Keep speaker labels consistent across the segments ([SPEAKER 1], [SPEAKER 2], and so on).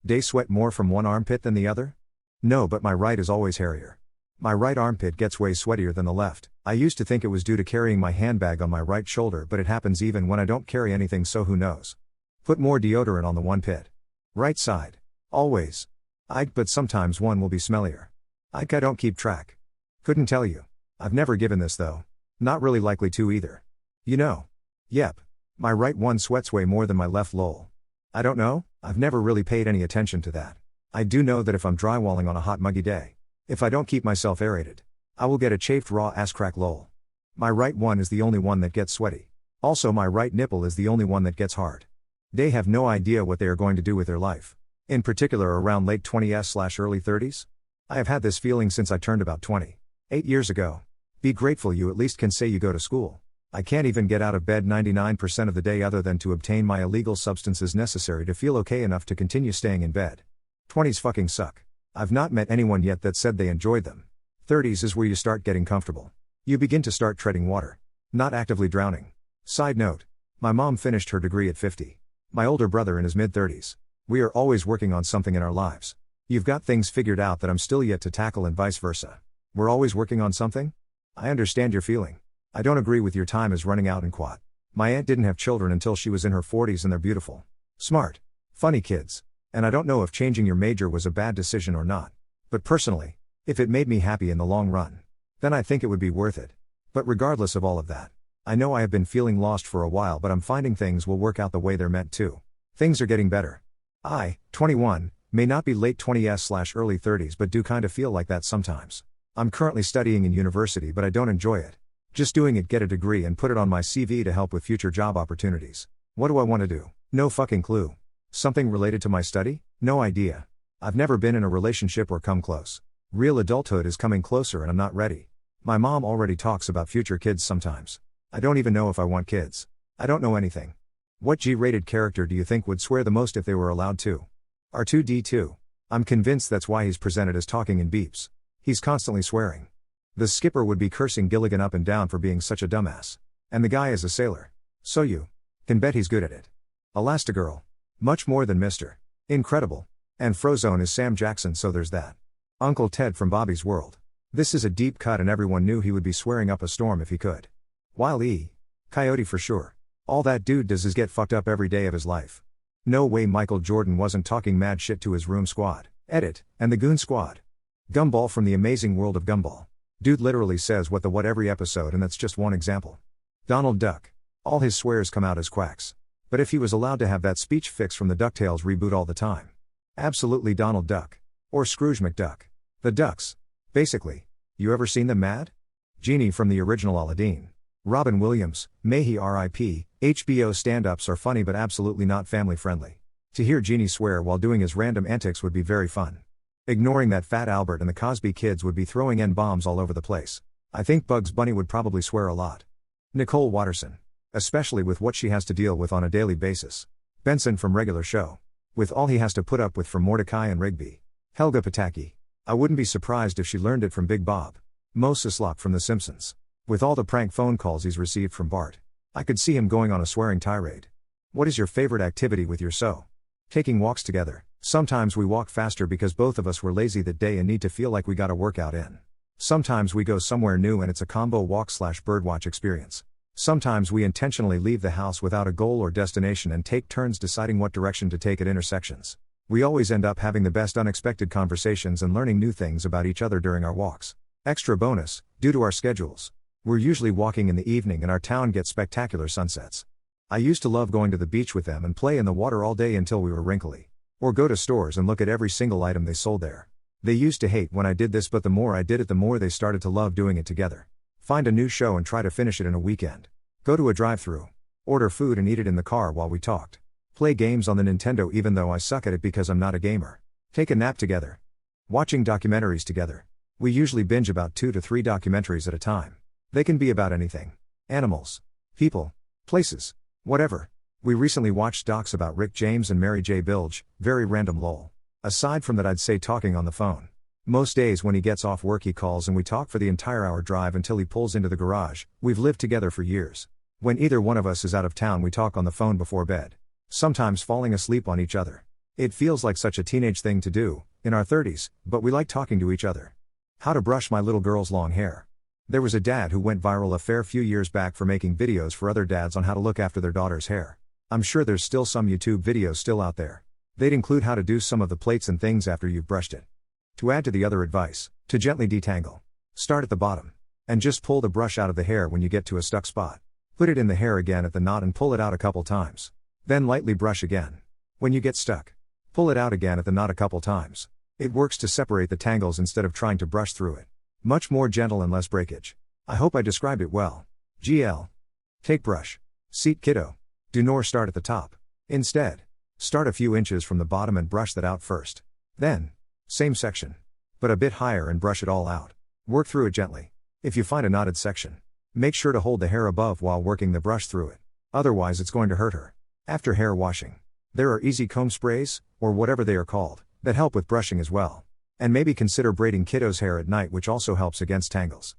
[SPEAKER 1] They sweat more from one armpit than the other? No, but my right is always hairier. My right armpit gets way sweatier than the left. I used to think it was due to carrying my handbag on my right shoulder, but it happens even when I don't carry anything, so who knows. Put more deodorant on the one pit. Right side. Always. But sometimes one will be smellier. I don't keep track. Couldn't tell you. I've never given this though. Not really likely to either. You know. Yep. My right one sweats way more than my left, lol. I don't know, I've never really paid any attention to that. I do know that if I'm drywalling on a hot muggy day, if I don't keep myself aerated, I will get a chafed raw ass crack, lol. My right one is the only one that gets sweaty. Also my right nipple is the only one that gets hard. They have no idea what they are going to do with their life. In particular around late 20s/early 30s. I have had this feeling since I turned about 20. 8 years ago. Be grateful you at least can say you go to school. I can't even get out of bed 99% of the day other than to obtain my illegal substances necessary to feel okay enough to continue staying in bed. 20s fucking suck. I've not met anyone yet that said they enjoyed them. 30s is where you start getting comfortable. You begin to start treading water. Not actively drowning. Side note. My mom finished her degree at 50. My older brother in his mid-30s. We are always working on something in our lives. You've got things figured out that I'm still yet to tackle and vice versa. We're always working on something? I understand your feeling. I don't agree with your time is running out and quat. My aunt didn't have children until she was in her 40s and they're beautiful. Smart. Funny kids. And I don't know if changing your major was a bad decision or not. But personally, if it made me happy in the long run, then I think it would be worth it. But regardless of all of that, I know I have been feeling lost for a while, but I'm finding things will work out the way they're meant to. Things are getting better. 21, may not be late 20s/early 30s but do kinda feel like that sometimes. I'm currently studying in university but I don't enjoy it. Just doing it, get a degree and put it on my CV to help with future job opportunities. What do I want to do? No fucking clue. Something related to my study? No idea. I've never been in a relationship or come close. Real adulthood is coming closer and I'm not ready. My mom already talks about future kids sometimes. I don't even know if I want kids. I don't know anything. What G-rated character do you think would swear the most if they were allowed to? R2-D2. I'm convinced that's why he's presented as talking in beeps. He's constantly swearing. The skipper would be cursing Gilligan up and down for being such a dumbass. And the guy is a sailor. So you can bet he's good at it. Elastigirl. Much more than Mr. Incredible. And Frozone is Sam Jackson, so there's that. Uncle Ted from Bobby's World. This is a deep cut and everyone knew he would be swearing up a storm if he could. Wile E. Coyote for sure. All that dude does is get fucked up every day of his life. No way Michael Jordan wasn't talking mad shit to his room squad. Edit. And the Goon Squad. Gumball from the Amazing World of Gumball. Dude literally says what the what every episode, and that's just one example. Donald Duck. All his swears come out as quacks. But if he was allowed to have that speech fix from the DuckTales reboot all the time. Absolutely Donald Duck. Or Scrooge McDuck. The Ducks. Basically. You ever seen them mad? Genie from the original Aladdin. Robin Williams, may he R.I.P., HBO stand-ups are funny but absolutely not family friendly. To hear Genie swear while doing his random antics would be very fun. Ignoring that, Fat Albert and the Cosby Kids would be throwing N-bombs all over the place. I think Bugs Bunny would probably swear a lot. Nicole Watterson. Especially with what she has to deal with on a daily basis. Benson from Regular Show. With all he has to put up with from Mordecai and Rigby. Helga Pataki. I wouldn't be surprised if she learned it from Big Bob. Moses Locke from The Simpsons. With all the prank phone calls he's received from Bart. I could see him going on a swearing tirade. What is your favorite activity with your so? Taking walks together. Sometimes we walk faster because both of us were lazy that day and need to feel like we got a workout in. Sometimes we go somewhere new and it's a combo walk/birdwatch experience. Sometimes we intentionally leave the house without a goal or destination and take turns deciding what direction to take at intersections. We always end up having the best unexpected conversations and learning new things about each other during our walks. Extra bonus, due to our schedules. We're usually walking in the evening and our town gets spectacular sunsets. I used to love going to the beach with them and play in the water all day until we were wrinkly. Or go to stores and look at every single item they sold there. They used to hate when I did this, but the more I did it the more they started to love doing it together. Find a new show and try to finish it in a weekend. Go to a drive-thru. Order food and eat it in the car while we talked. Play games on the Nintendo even though I suck at it because I'm not a gamer. Take a nap together. Watching documentaries together. We usually binge about 2 to 3 documentaries at a time. They can be about anything. Animals. People. Places. Whatever. We recently watched docs about Rick James and Mary J. Bilge, very random lol. Aside from that, I'd say talking on the phone. Most days when he gets off work he calls and we talk for the entire hour drive until he pulls into the garage. We've lived together for years. When either one of us is out of town we talk on the phone before bed. Sometimes falling asleep on each other. It feels like such a teenage thing to do, in our 30s, but we like talking to each other. How to brush my little girl's long hair. There was a dad who went viral a fair few years back for making videos for other dads on how to look after their daughter's hair. I'm sure there's still some YouTube videos still out there. They'd include how to do some of the plaits and things after you've brushed it. To add to the other advice, to gently detangle. Start at the bottom. And just pull the brush out of the hair when you get to a stuck spot. Put it in the hair again at the knot and pull it out a couple times. Then lightly brush again. When you get stuck, pull it out again at the knot a couple times. It works to separate the tangles instead of trying to brush through it. Much more gentle and less breakage. I hope I described it well. GL. Take brush. Seat kiddo. Do nor start at the top. Instead, start a few inches from the bottom and brush that out first. Then, same section, but a bit higher and brush it all out. Work through it gently. If you find a knotted section, make sure to hold the hair above while working the brush through it. Otherwise it's going to hurt her. After hair washing, there are easy comb sprays, or whatever they are called, that help with brushing as well. And maybe consider braiding kiddo's hair at night, which also helps against tangles.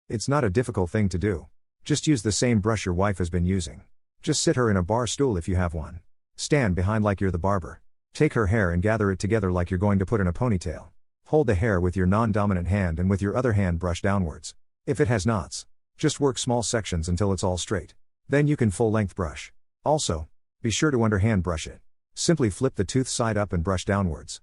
[SPEAKER 1] It's not a difficult thing to do. Just use the same brush your wife has been using. Just sit her in a bar stool if you have one. Stand behind like you're the barber. Take her hair and gather it together like you're going to put in a ponytail. Hold the hair with your non-dominant hand and with your other hand brush downwards. If it has knots, just work small sections until it's all straight. Then you can full-length brush. Also, be sure to underhand brush it. Simply flip the tooth side up and brush downwards.